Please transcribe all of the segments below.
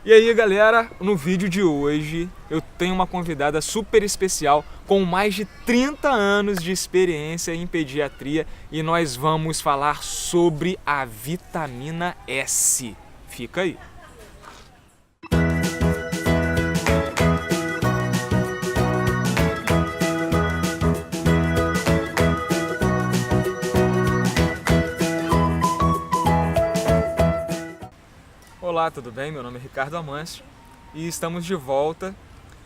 E aí galera, no vídeo de hoje eu tenho uma convidada super especial com mais de 30 anos de experiência em pediatria e nós vamos falar sobre a vitamina S. Fica aí. Olá, tudo bem? Meu nome é Ricardo Amâncio e estamos de volta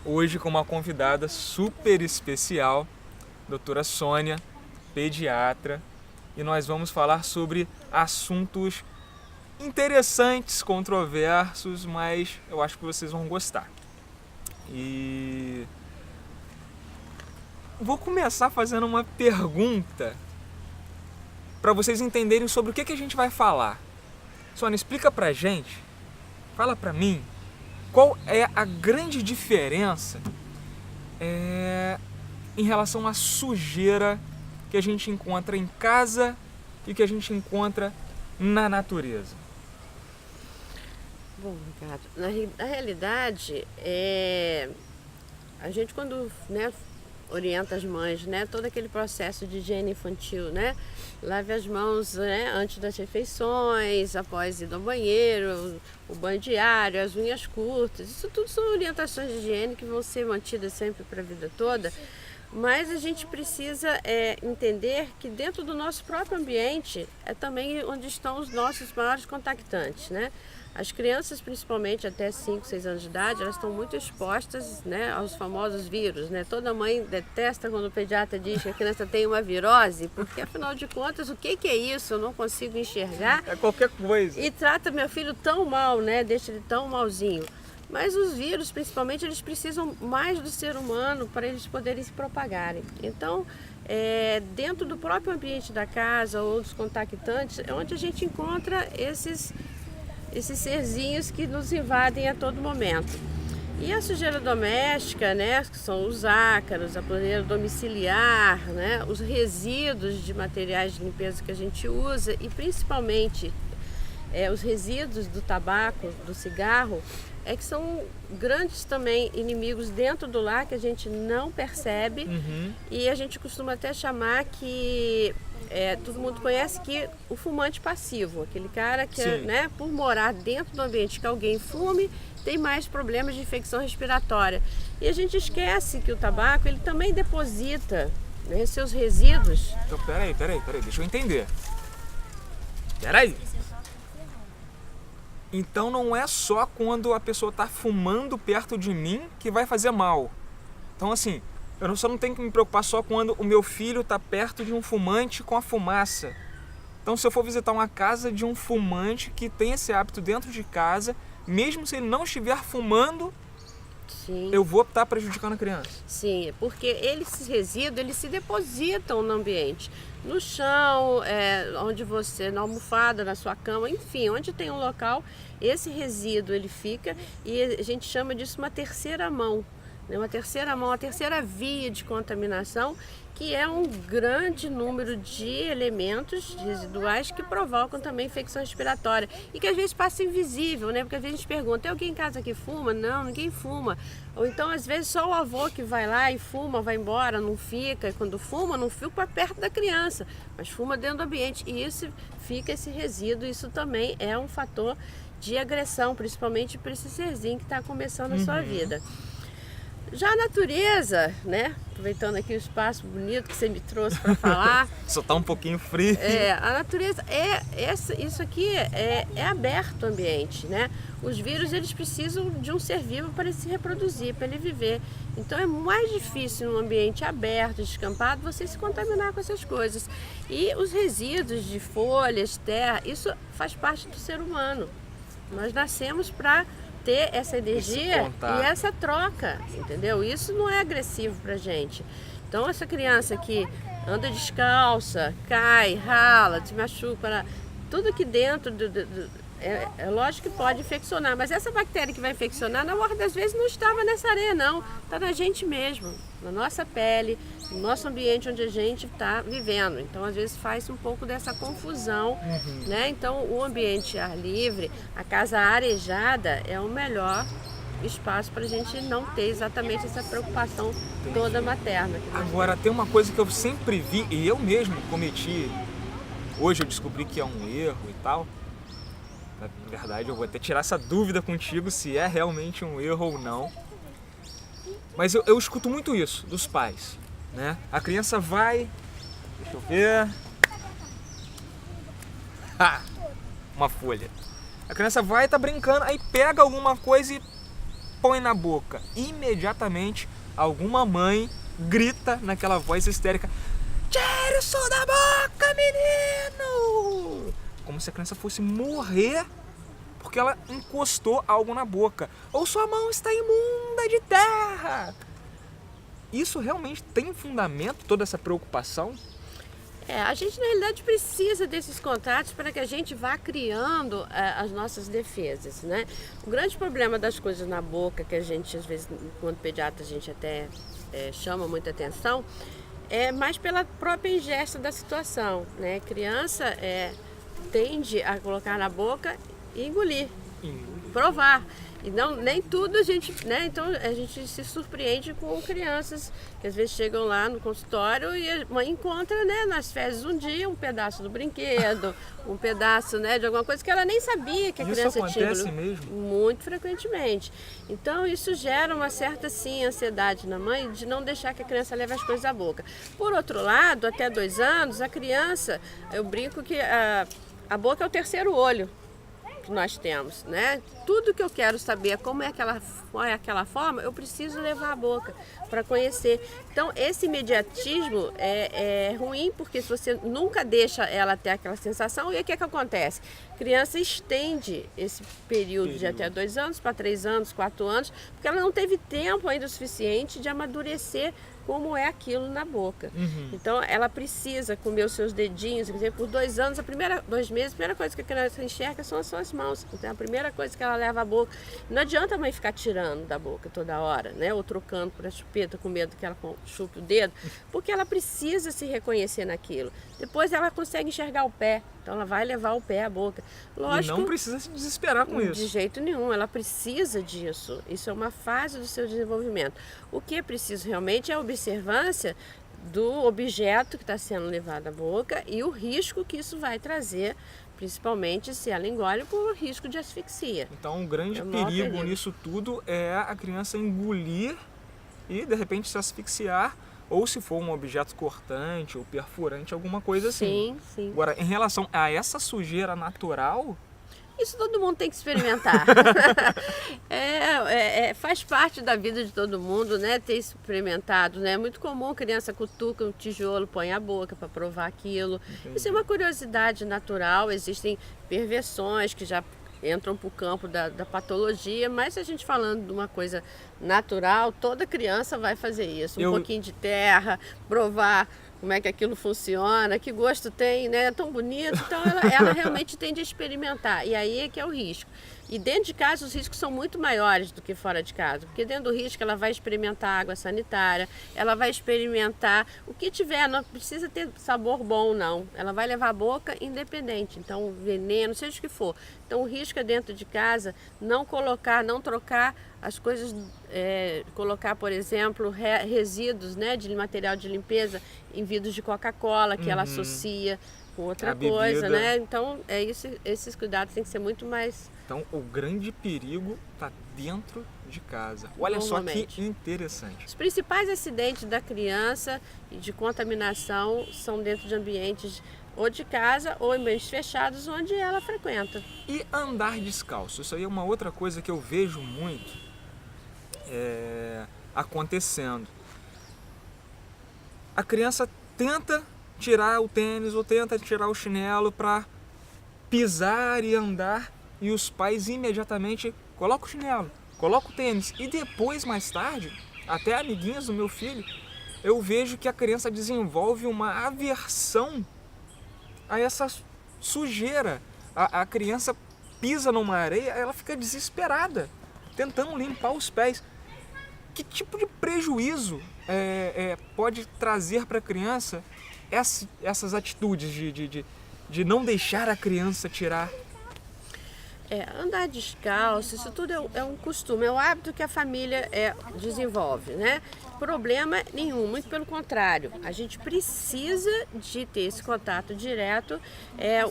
hoje com uma convidada super especial, doutora Sônia, pediatra, e nós vamos falar sobre assuntos interessantes, controversos, mas eu acho que vocês vão gostar. E vou começar fazendo uma pergunta para vocês entenderem sobre o que a gente vai falar. Sônia, explica pra gente. Fala pra mim, qual é a grande diferença em relação à sujeira que a gente encontra em casa e que a gente encontra na natureza? Bom, Ricardo, na realidade, a gente quando orienta as mães, todo aquele processo de higiene infantil, lave as mãos antes das refeições, após ir ao banheiro, o banho diário, as unhas curtas, isso tudo são orientações de higiene que vão ser mantidas sempre para a vida toda, mas a gente precisa entender que dentro do nosso próprio ambiente é também onde estão os nossos maiores contactantes, As crianças, principalmente até 5, 6 anos de idade, elas estão muito expostas aos famosos vírus. Toda mãe detesta quando o pediatra diz que a criança tem uma virose, porque afinal de contas, o que é isso? Eu não consigo enxergar. É qualquer coisa. E trata meu filho tão mal, deixa ele tão malzinho. Mas os vírus, principalmente, eles precisam mais do ser humano para eles poderem se propagarem. Então, dentro do próprio ambiente da casa ou dos contactantes, é onde a gente encontra esses serzinhos que nos invadem a todo momento. E a sujeira doméstica, que são os ácaros, a poeira domiciliar, os resíduos de materiais de limpeza que a gente usa e principalmente os resíduos do tabaco, do cigarro, que são grandes também inimigos dentro do lar que a gente não percebe. E a gente costuma até chamar que todo mundo conhece que o fumante passivo, aquele cara que por morar dentro do ambiente que alguém fume, tem mais problemas de infecção respiratória. E a gente esquece que o tabaco ele também deposita seus resíduos. Então peraí, deixa eu entender. Peraí. Então não é só quando a pessoa está fumando perto de mim que vai fazer mal. Então assim, eu só não tenho que me preocupar só quando o meu filho está perto de um fumante com a fumaça. Então se eu for visitar uma casa de um fumante que tem esse hábito dentro de casa, mesmo se ele não estiver fumando, Sim. Eu vou estar prejudicando a criança. Sim, porque esses resíduos eles se depositam no ambiente. No chão, onde você, na almofada, na sua cama, enfim, onde tem um local, esse resíduo ele fica e a gente chama disso uma terceira mão. Uma terceira mão, a terceira via de contaminação, que é um grande número de elementos residuais que provocam também infecção respiratória e que às vezes passa invisível, porque às vezes a gente pergunta, tem alguém em casa que fuma? Não, ninguém fuma. Ou então às vezes só o avô que vai lá e fuma, vai embora, não fica, e quando fuma não fica para perto da criança, mas fuma dentro do ambiente e isso fica esse resíduo, isso também é um fator de agressão, principalmente para esse serzinho que está começando a sua vida. Já a natureza, aproveitando aqui o espaço bonito que você me trouxe para falar. Só está um pouquinho frio. A natureza isso aqui é aberto o ambiente, Os vírus eles precisam de um ser vivo para ele se reproduzir, para ele viver. Então é mais difícil num ambiente aberto, descampado, você se contaminar com essas coisas. E os resíduos de folhas, terra, isso faz parte do ser humano. Nós nascemos para ter essa energia e essa troca, entendeu? Isso não é agressivo pra gente. Então essa criança que anda descalça, cai, rala, se machuca, tudo que dentro É lógico que pode infeccionar, mas essa bactéria que vai infeccionar, na maioria das vezes, não estava nessa areia, não. Está na gente mesmo, na nossa pele, no nosso ambiente onde a gente está vivendo. Então, às vezes, faz um pouco dessa confusão, né? Então, o ambiente ar livre, a casa arejada, é o melhor espaço para a gente não ter exatamente essa preocupação toda materna. Agora, tem uma coisa que eu sempre vi, e eu mesmo cometi, hoje eu descobri que é um erro e tal. Na verdade, eu vou até tirar essa dúvida contigo se é realmente um erro ou não. Mas eu escuto muito isso dos pais, né? A criança vai... Deixa eu ver... uma folha. A criança vai, tá brincando, aí pega alguma coisa e põe na boca. Imediatamente, alguma mãe grita naquela voz histérica: tira isso da boca, menino! Como se a criança fosse morrer porque ela encostou algo na boca. Ou sua mão está imunda de terra. Isso realmente tem fundamento, toda essa preocupação? A gente, na realidade, precisa desses contatos para que a gente vá criando as nossas defesas, né? O grande problema das coisas na boca, que a gente, às vezes, enquanto pediatra, a gente até chama muita atenção, é mais pela própria ingesta da situação, né? Criança tende a colocar na boca e engolir, provar. E nem tudo a gente, né? Então a gente se surpreende com crianças que às vezes chegam lá no consultório e a mãe encontra, né, nas fezes um dia um pedaço do brinquedo, um pedaço, né, de alguma coisa que ela nem sabia que a criança tinha. Isso acontece mesmo? Muito frequentemente. Então isso gera uma certa, sim, ansiedade na mãe de não deixar que a criança leve as coisas à boca. Por outro lado, até 2 anos, a criança, eu brinco que a boca é o terceiro olho que nós temos, né? Tudo que eu quero saber qual é aquela forma, eu preciso levar a boca para conhecer. Então, esse imediatismo é ruim, porque se você nunca deixa ela ter aquela sensação, e o que acontece? A criança estende esse período de até 2 anos para 3 anos, 4 anos, porque ela não teve tempo ainda o suficiente de amadurecer como é aquilo na boca. Então, ela precisa comer os seus dedinhos, quer dizer, por 2 anos, 2 meses, a primeira coisa que a criança enxerga são as suas mãos. Então, a primeira coisa que ela leva à boca. Não adianta a mãe ficar tirando da boca toda hora, né? Ou trocando por a chupeta com medo que ela chupe o dedo, porque ela precisa se reconhecer naquilo. Depois ela consegue enxergar o pé, então ela vai levar o pé à boca. Lógico, e não precisa se desesperar com isso. De jeito nenhum, ela precisa disso. Isso é uma fase do seu desenvolvimento. O que é preciso realmente é a observância do objeto que está sendo levado à boca e o risco que isso vai trazer, principalmente se ela engole, por risco de asfixia. Então, o grande perigo nisso tudo é a criança engolir e, de repente, se asfixiar, ou se for um objeto cortante ou perfurante, alguma coisa assim. Sim, sim. Agora, em relação a essa sujeira natural... Isso todo mundo tem que experimentar. Faz parte da vida de todo mundo, né? Ter experimentado, né? É muito comum a criança cutuca um tijolo, põe a boca para provar aquilo. Entendi. Isso é uma curiosidade natural. Existem perversões que já entram para o campo da patologia, mas se a gente falando de uma coisa natural, toda criança vai fazer isso. Um pouquinho de terra, provar como é que aquilo funciona, que gosto tem, né? É tão bonito. Então ela realmente tende a experimentar. E aí é que é o risco. E dentro de casa os riscos são muito maiores do que fora de casa, porque dentro do risco ela vai experimentar água sanitária, ela vai experimentar o que tiver, não precisa ter sabor bom não, ela vai levar a boca independente, então veneno, seja o que for. Então o risco é dentro de casa não colocar, não trocar as coisas, colocar, por exemplo, resíduos, né, de material de limpeza em vidros de Coca-Cola, que ela associa com outra coisa, né? Então esses cuidados têm que ser muito mais... Então, o grande perigo está dentro de casa. Olha só que interessante. Os principais acidentes da criança e de contaminação são dentro de ambientes ou de casa ou em ambientes fechados onde ela frequenta. E andar descalço? Isso aí é uma outra coisa que eu vejo muito acontecendo. A criança tenta tirar o tênis ou tenta tirar o chinelo para pisar e andar, e os pais imediatamente colocam o chinelo, colocam o tênis, e depois, mais tarde, até amiguinhas do meu filho, eu vejo que a criança desenvolve uma aversão a essa sujeira. A criança pisa numa areia, ela fica desesperada, tentando limpar os pés. Que tipo de prejuízo pode trazer para a criança essas atitudes de não deixar a criança tirar? Andar descalço, isso tudo é um costume, é um hábito que a família desenvolve, né? Problema nenhum, muito pelo contrário, a gente precisa de ter esse contato direto.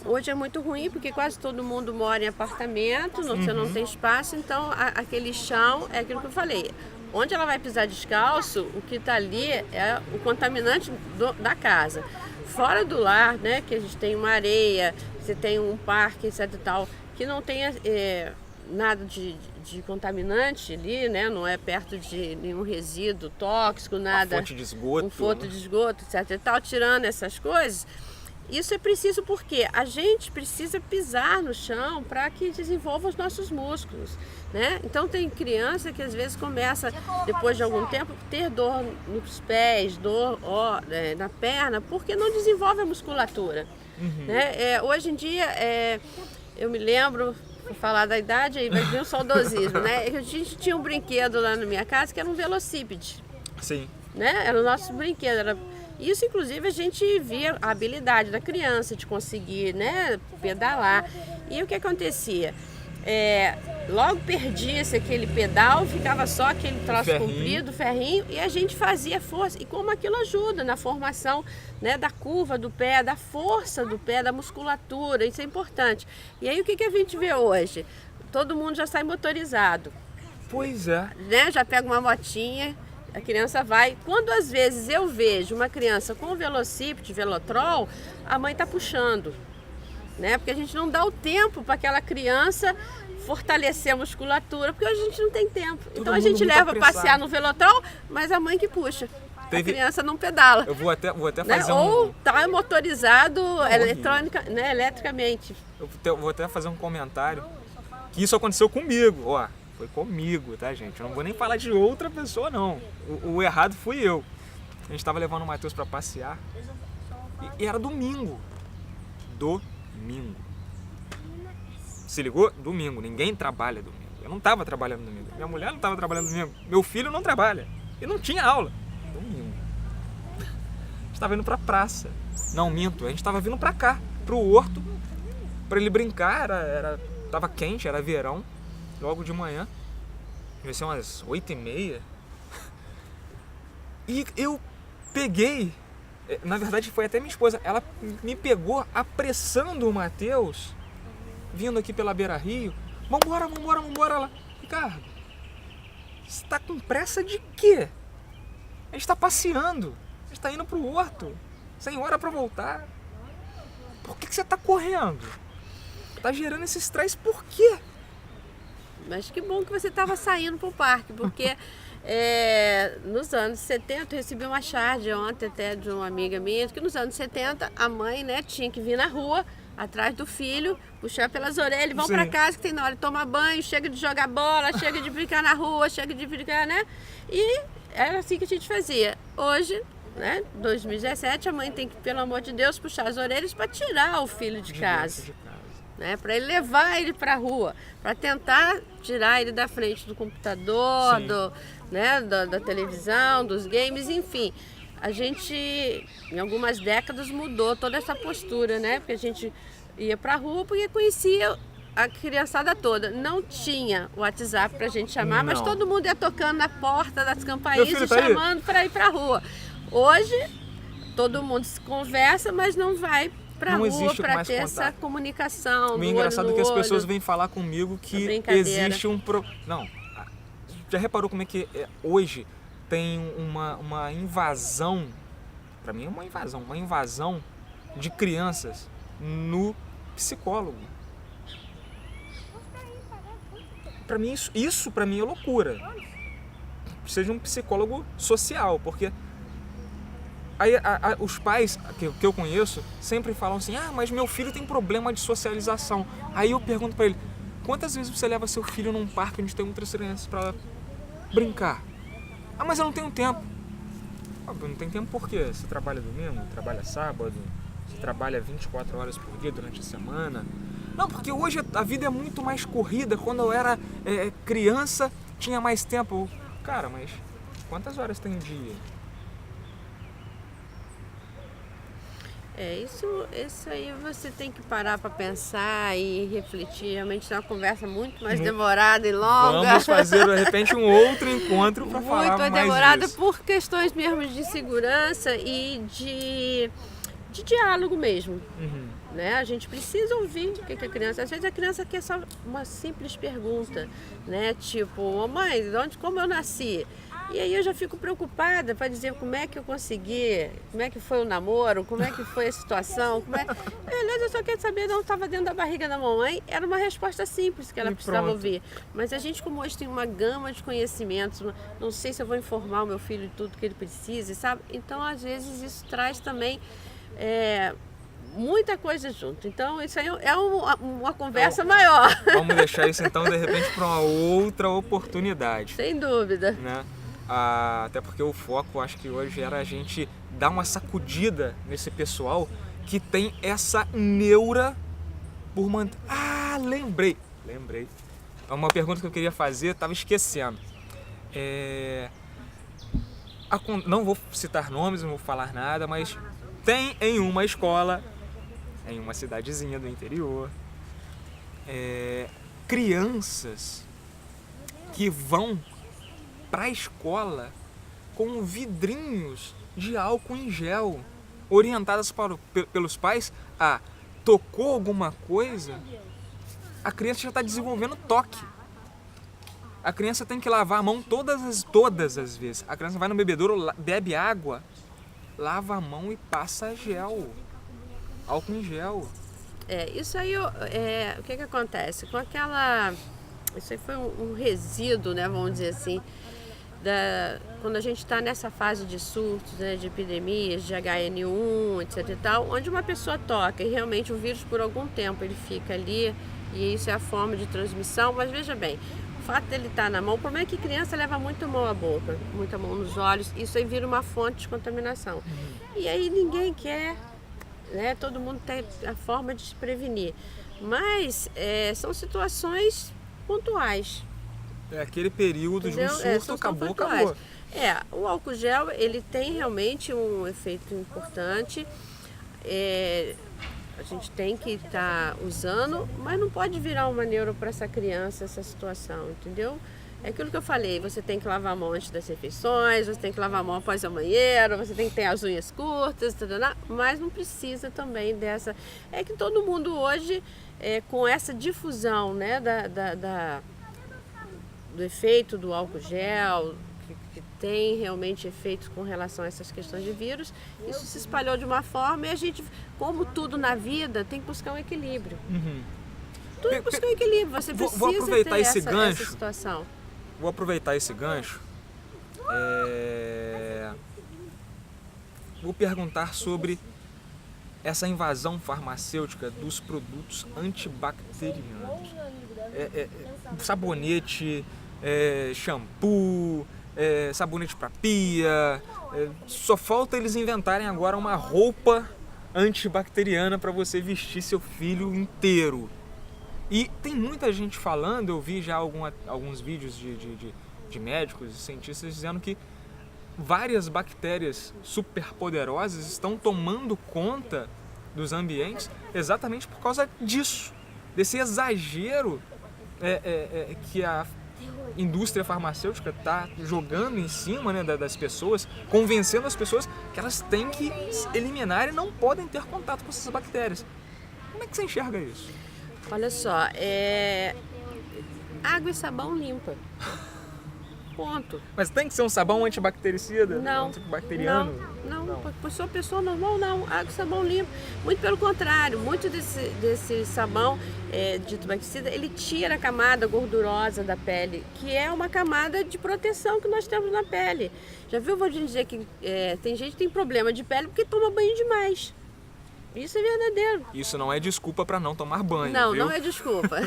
Hoje é muito ruim porque quase todo mundo mora em apartamento, você não tem espaço, então aquele chão é aquilo que eu falei. Onde ela vai pisar descalço, o que está ali é o contaminante da casa. Fora do lar, né, que a gente tem uma areia, você tem um parque, etc e tal, que não tenha nada de contaminante ali, né, não é perto de nenhum resíduo tóxico, nada. Uma fonte de esgoto. Um fonte de esgoto, etc e tal, tirando essas coisas. Isso é preciso porque a gente precisa pisar no chão para que desenvolva os nossos músculos, né? Então tem criança que às vezes começa, depois de algum tempo, ter dor nos pés, dor na perna, porque não desenvolve a musculatura. Né? Hoje em dia, eu me lembro, vou falar da idade, aí vai vir um saudosismo, né? A gente tinha um brinquedo lá na minha casa que era um velocípede. Sim. Né? Era o nosso brinquedo, Isso, inclusive, a gente via a habilidade da criança de conseguir, né, pedalar. E o que acontecia? Logo perdia-se aquele pedal, ficava só aquele troço comprido, ferrinho, e a gente fazia força. E como aquilo ajuda na formação, né, da curva do pé, da força do pé, da musculatura, isso é importante. E aí o que a gente vê hoje? Todo mundo já sai motorizado. Pois é. Né? Já pega uma motinha. A criança vai. Quando às vezes eu vejo uma criança com velocípede, velotrol, a mãe está puxando, né? Porque a gente não dá o tempo para aquela criança fortalecer a musculatura, porque hoje a gente não tem tempo. Então a gente leva a passear no velotrol, mas a mãe que puxa. A criança não pedala. Eu vou até né? fazer Ou está motorizado eletricamente. Eu vou até fazer um comentário que isso aconteceu comigo, ó. Foi comigo, tá, gente? Eu não vou nem falar de outra pessoa, não. O errado fui eu. A gente estava levando o Matheus para passear e era domingo. Domingo. Se ligou? Domingo. Ninguém trabalha domingo. Eu não estava trabalhando domingo. Minha mulher não estava trabalhando domingo. Meu filho não trabalha. E não tinha aula. Domingo. A gente estava indo para a praça. Não, minto. A gente estava vindo para cá, pro horto, para ele brincar. Tava quente, era verão. Logo de manhã, devia ser umas 8h30, e eu peguei, na verdade foi até minha esposa, ela me pegou apressando o Matheus, vindo aqui pela Beira-Rio, vambora lá. Ricardo, você tá com pressa de quê? A gente tá passeando, a gente tá indo pro horto, sem hora pra voltar. Por que você tá correndo? Tá gerando esse estresse por quê? Mas que bom que você estava saindo para o parque, porque nos anos 70, eu recebi uma charge ontem até de uma amiga minha, que nos anos 70 a mãe, né, tinha que vir na rua, atrás do filho, puxar pelas orelhas, vão para casa que tem na hora de tomar banho, chega de jogar bola, chega de brincar na rua, chega de brincar, né? E era assim que a gente fazia. Hoje, né, 2017, a mãe tem que, pelo amor de Deus, puxar as orelhas para tirar o filho de casa. Né, para ele levar ele para a rua, para tentar tirar ele da frente do computador, da televisão, dos games, enfim. A gente, em algumas décadas, mudou toda essa postura, né? Porque a gente ia para a rua porque conhecia a criançada toda. Não tinha WhatsApp para a gente chamar, mas todo mundo ia tocando na porta das campainhas e chamando para ir para a rua. Hoje, todo mundo se conversa, mas não vai pra rua para ter essa comunicação. O engraçado é que as pessoas vêm falar comigo que existe um Não, já reparou como é que hoje tem uma invasão, para mim é uma invasão de crianças no psicólogo. Para mim isso para mim é loucura. Precisa de um psicólogo social, porque aí os pais que eu conheço sempre falam assim, mas meu filho tem problema de socialização. Aí eu pergunto para ele, quantas vezes você leva seu filho num parque onde tem outras crianças para brincar? Mas eu não tenho tempo. Não tem tempo por quê? Você trabalha domingo, trabalha sábado, você trabalha 24 horas por dia durante a semana. Não, porque hoje a vida é muito mais corrida. Quando eu era criança, tinha mais tempo. Cara, mas quantas horas tem um dia? Isso aí você tem que parar para pensar e refletir. Realmente é uma conversa muito mais demorada e longa. Vamos fazer, de repente, um outro encontro para falar Muito mais demorada disso. por questões mesmo de segurança e de diálogo mesmo. Né? A gente precisa ouvir o que a criança... Às vezes a criança quer só uma simples pergunta, né? Tipo, mãe, como eu nasci? E aí eu já fico preocupada para dizer como é que eu consegui, como é que foi o namoro, como é que foi a situação, Aliás, eu só quero saber de onde estava dentro da barriga da mamãe. Era uma resposta simples que ela precisava ouvir. Mas a gente, como hoje tem uma gama de conhecimentos, não sei se eu vou informar o meu filho de tudo que ele precisa, sabe? Então, às vezes, isso traz também muita coisa junto. Então, isso aí é uma conversa maior. Vamos deixar isso, então, de repente, para uma outra oportunidade. Sem dúvida. Né? Até porque o foco, acho que hoje, era a gente dar uma sacudida nesse pessoal que tem essa neura por manter... Lembrei. É uma pergunta que eu queria fazer, estava esquecendo. Não vou citar nomes, não vou falar nada, mas tem em uma escola, em uma cidadezinha do interior, crianças que vão para a escola com vidrinhos de álcool em gel, orientadas pelos pais a tocou alguma coisa, a criança já está desenvolvendo toque. A criança tem que lavar a mão todas as vezes. A criança vai no bebedouro, bebe água, lava a mão e passa gel, álcool em gel. Isso aí, o que acontece? Isso aí foi um resíduo, né, vamos dizer assim, quando a gente está nessa fase de surtos, né, de epidemias, de HN1, etc e tal, onde uma pessoa toca e realmente o vírus por algum tempo ele fica ali, e isso é a forma de transmissão, mas veja bem, o fato dele estar na mão, o problema é que criança leva muita mão à boca, muita mão nos olhos, isso aí vira uma fonte de contaminação. E aí ninguém quer, né, todo mundo tem a forma de se prevenir, mas são situações pontuais. Aquele período de um surto, acabou. O álcool gel, ele tem realmente um efeito importante. A gente tem que estar usando, mas não pode virar uma neuro para essa criança, essa situação, entendeu? É aquilo que eu falei, você tem que lavar a mão antes das refeições, você tem que lavar a mão após o banheiro, você tem que ter as unhas curtas, mas não precisa também dessa... É que todo mundo hoje, com essa difusão, né, do efeito do álcool gel, que tem realmente efeitos com relação a essas questões de vírus, isso se espalhou de uma forma e a gente, como tudo na vida, tem que buscar um equilíbrio. Tudo tem que buscar um equilíbrio, você precisa vou aproveitar ter esse gancho, essa situação. Vou aproveitar esse gancho. Vou perguntar sobre essa invasão farmacêutica dos produtos antibacterianos. Sabonete, shampoo, sabonete para pia. Só falta eles inventarem agora uma roupa antibacteriana para você vestir seu filho inteiro. E tem muita gente falando, eu vi já alguns vídeos de médicos e cientistas dizendo que várias bactérias superpoderosas estão tomando conta dos ambientes exatamente por causa disso, desse exagero que a indústria farmacêutica está jogando em cima, né, das pessoas, convencendo as pessoas que elas têm que eliminar e não podem ter contato com essas bactérias. Como é que você enxerga isso? Olha só, água e sabão limpa. Ponto. Mas tem que ser um sabão antibactericida? Não. Antibacteriano? Não. Por sua pessoa normal, não. Água e sabão limpo. Muito pelo contrário, muito desse sabão dito bactericida, ele tira a camada gordurosa da pele, que é uma camada de proteção que nós temos na pele. Já viu, vou dizer que tem gente que tem problema de pele porque toma banho demais. Isso é verdadeiro. Isso não é desculpa para não tomar banho, Não, viu? não é desculpa.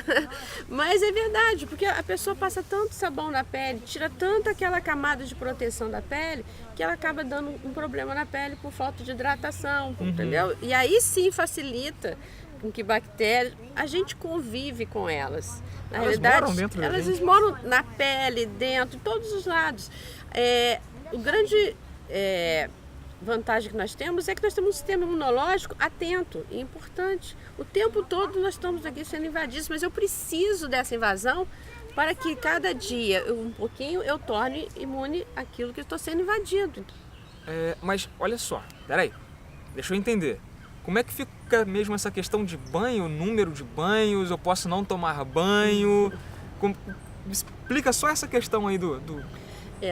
Mas é verdade, porque a pessoa passa tanto sabão na pele, tira tanto aquela camada de proteção da pele, que ela acaba dando um problema na pele por falta de hidratação, entendeu? E aí sim facilita, com que bactérias, a gente convive com elas. Na Elas realidade, moram dentro da elas gente? moram na pele, dentro, em todos os lados. O grande vantagem que nós temos é que nós temos um sistema imunológico atento e importante. O tempo todo nós estamos aqui sendo invadidos, mas eu preciso dessa invasão para que cada dia, um pouquinho, eu torne imune aquilo que eu estou sendo invadido. Mas olha só, peraí, deixa eu entender. Como é que fica mesmo essa questão de banho, número de banhos? Eu posso não tomar banho? Explica só essa questão aí do...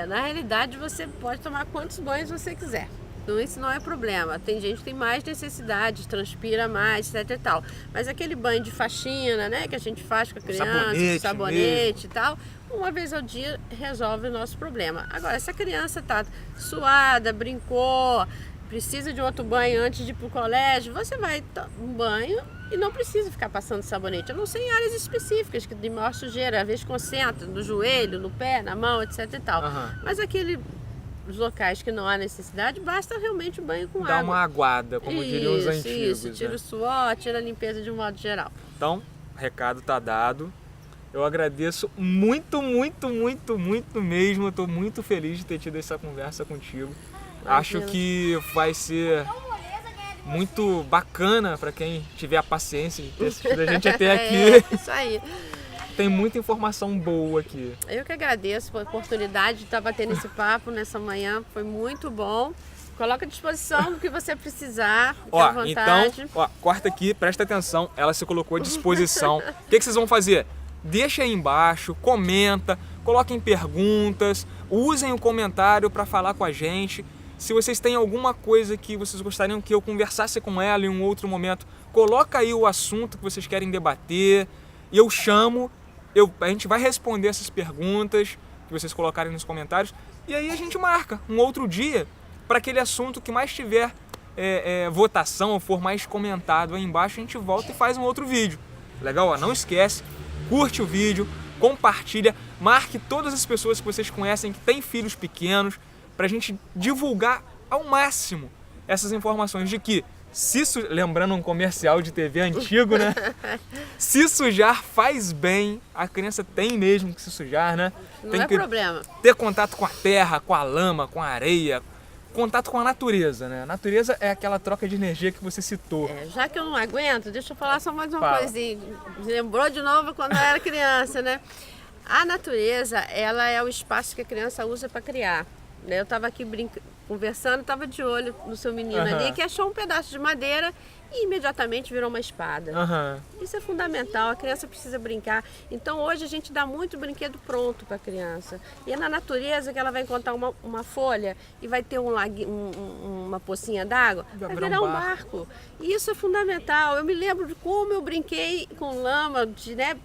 Na realidade, você pode tomar quantos banhos você quiser. Então, isso não é problema. Tem gente que tem mais necessidade, transpira mais, etc e tal. Mas aquele banho de faxina, né, que a gente faz com a criança, com sabonete e tal, uma vez ao dia resolve o nosso problema. Agora, se a criança está suada, brincou, precisa de outro banho antes de ir para o colégio, você vai um banho e não precisa ficar passando sabonete, a não ser em áreas específicas, que de maior sujeira, às vezes concentra no joelho, no pé, na mão, etc e tal. Mas os locais que não há necessidade, basta realmente o banho com água. Dá uma aguada, como diriam os antigos. Isso, tira o suor, tira a limpeza de um modo geral. Então, o recado está dado. Eu agradeço muito, muito, muito, muito mesmo. Estou muito feliz de ter tido essa conversa contigo. Acho que vai ser muito bacana para quem tiver a paciência de ter assistido a gente até aqui. Isso aí. Tem muita informação boa aqui. Eu que agradeço pela oportunidade de estar batendo esse papo nessa manhã. Foi muito bom. Coloca à disposição do que você precisar. Então, corta aqui, presta atenção. Ela se colocou à disposição. O que vocês vão fazer? Deixa aí embaixo, comenta, coloquem perguntas, usem o comentário para falar com a gente. Se vocês têm alguma coisa que vocês gostariam que eu conversasse com ela em um outro momento, coloca aí o assunto que vocês querem debater. E eu chamo, a gente vai responder essas perguntas que vocês colocarem nos comentários. E aí a gente marca um outro dia para aquele assunto que mais tiver votação ou for mais comentado aí embaixo. A gente volta e faz um outro vídeo. Legal? Ó, não esquece, curte o vídeo, compartilha, marque todas as pessoas que vocês conhecem que têm filhos pequenos, para a gente divulgar ao máximo essas informações de que, lembrando um comercial de TV antigo, né? Se sujar faz bem, a criança tem mesmo que se sujar, né? Não tem problema. Ter contato com a terra, com a lama, com a areia, contato com a natureza, né? A natureza é aquela troca de energia que você citou. Já que eu não aguento, deixa eu falar só mais uma coisinha. Lembrou de novo quando eu era criança, né? A natureza, ela é o espaço que a criança usa para criar. Eu estava aqui conversando, estava de olho no seu menino ali, que achou um pedaço de madeira e imediatamente virou uma espada. Isso é fundamental, a criança precisa brincar. Então hoje a gente dá muito brinquedo pronto para a criança. E é na natureza que ela vai encontrar uma folha e vai ter uma pocinha d'água, vai virar um barco. E isso é fundamental. Eu me lembro de como eu brinquei com lama,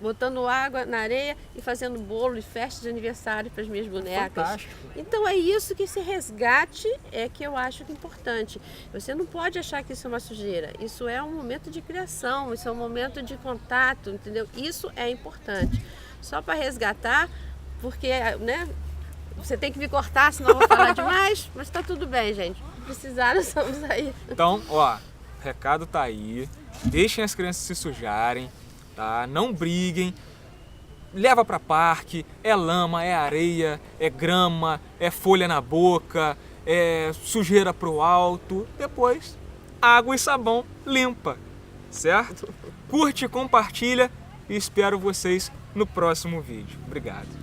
botando água na areia e fazendo bolo e festa de aniversário para as minhas bonecas. Fantástico. Então é isso que esse resgate é que eu acho que é importante. Você não pode achar que isso é uma sujeira. Isso é um momento de criação, isso é um momento de contato, entendeu? Isso é importante. Só para resgatar, porque, né, você tem que me cortar, senão eu vou falar demais, mas tá tudo bem, gente. Se precisar, nós estamos aí. Então, ó, o recado tá aí. Deixem as crianças se sujarem, tá? Não briguem. Leva para parque, é lama, é areia, é grama, é folha na boca, é sujeira pro alto. Depois, água e sabão limpa, certo? Curte, compartilha e espero vocês no próximo vídeo. Obrigado.